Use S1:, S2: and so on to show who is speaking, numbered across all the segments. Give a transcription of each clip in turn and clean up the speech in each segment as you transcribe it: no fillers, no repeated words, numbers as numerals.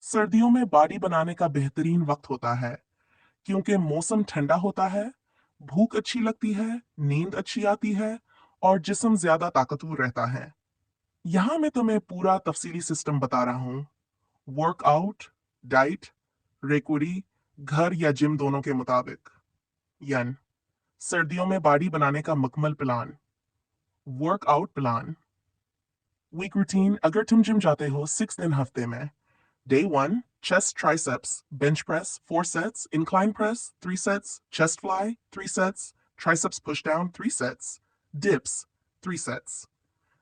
S1: सर्दियों में बॉडी बनाने का बेहतरीन वक्त होता है क्योंकि मौसम ठंडा होता है, भूख अच्छी लगती है, नींद अच्छी आती है और जिस्म ज्यादा ताकतवर रहता है। यहाँ मैं तुम्हें पूरा तफसीली सिस्टम बता रहा हूँ। वर्कआउट, डाइट, रेकुरी, घर या जिम दोनों के मुताबिक। यन सर्दियों में बॉडी बनाने का मुकम्मल plan. Workout plan. Week routine. अगर तुम जिम जाते हो 6 दिन हफ्ते में, Day 1, chest triceps, bench press, 4 sets, incline press, 3 sets, chest fly, 3 sets, triceps push down, 3 sets, dips, 3 sets.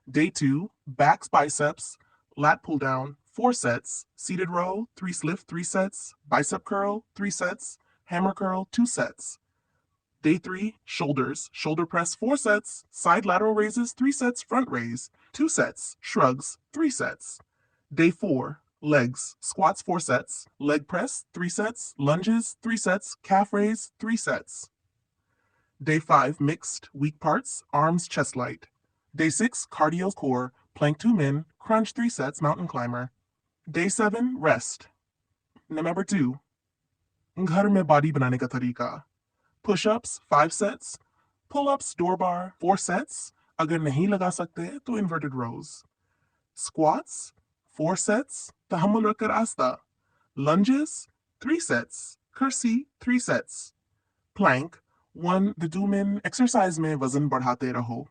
S1: Day 2, backs, biceps, lat pull down, 4 sets, seated row, 3 lift, 3 sets, bicep curl, 3 sets, hammer curl, 2 sets. Day 3, shoulders, shoulder press, 4 sets, side lateral raises, 3 sets, front raise, 2 sets, shrugs, 3 sets. Day 4, legs, squats 4 sets, leg press 3 sets, lunges 3 sets, calf raise 3 sets. Day 5, mixed, weak parts, arms chest light. Day 6, cardio core, plank 2 min, crunch 3 sets, mountain climber. Day 7, rest. Number 2, घर में body बनाने का तरीका। Push-ups 5 sets, pull-ups door bar 4 sets, अगर नहीं लगा सकते तो inverted rows. Squats 4 sets, तहम्मुल रखकर आस्था. Lunges 3 sets, कुर्सी 3 sets. Plank 1 to 2 min, exercise में वजन बढ़ाते रहो.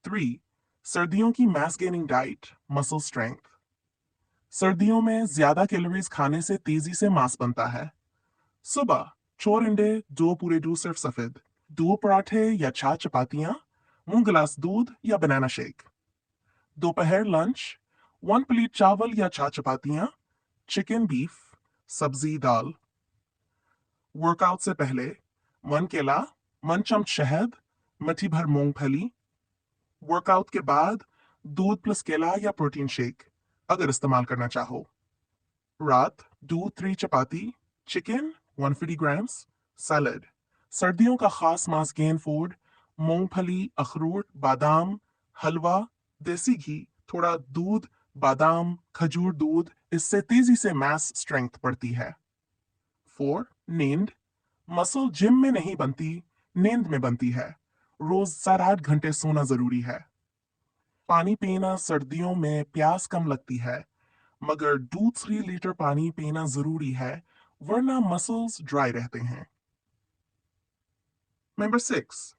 S1: 3. सर्दियों की mass gaining diet, muscle strength. सर्दियों में ज्यादा कैलोरीज खाने से तेजी से मांस बनता है. सुबह 4 अंडे, 2 पूरे 2 सिर्फ सफेद, 2 पराठे या 4 चपातियां, 1 गिलास दूध या बनाना शेक. दोपहर लंच 1 प्लेट चावल या 4 चपातियां, चिकन बीफ, सब्जी दाल. वर्कआउट से पहले 1 केला, 1 चम्मच शहद, मुट्ठी भर मूंगफली. वर्कआउट के बाद दूध प्लस केला या प्रोटीन शेक अगर इस्तेमाल करना चाहो. रात दूध 3 चपाती, चिकन 150 ग्राम्स, सैलड. सर्दियों का खास मास गेन फूड, मूंगफली, अखरोट, बादाम, हलवा, देसी घी, थोड़ा दूध, बादाम, खजूर दूध, इससे तेजी से मास स्ट्रेंथ बढ़ती है. 4. नींद. मसल जिम में नहीं बनती, नींद में बनती है. रोज 7-8 घंटे सोना जरूरी है. पानी पीना. सर्दियों में प्यास कम लगती है, मगर 2-3 लीटर पानी पीना जरूरी है, वरना मसल्स ड्राई रहते हैं. नंबर 6.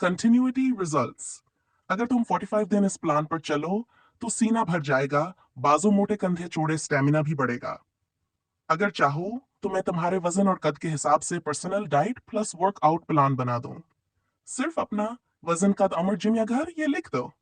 S1: Continuity results. अगर तुम 45 दिन इस प्लान पर चलो तो सीना भर जाएगा, बाजू मोटे, कंधे चौड़े, स्टेमिना भी बढ़ेगा. अगर चाहो तो मैं तुम्हारे वजन और कद के हिसाब से personal diet plus workout plan बना दूं. सिर्फ अपना वजन, कद, उम्र, जिम या घर ये लिख दो.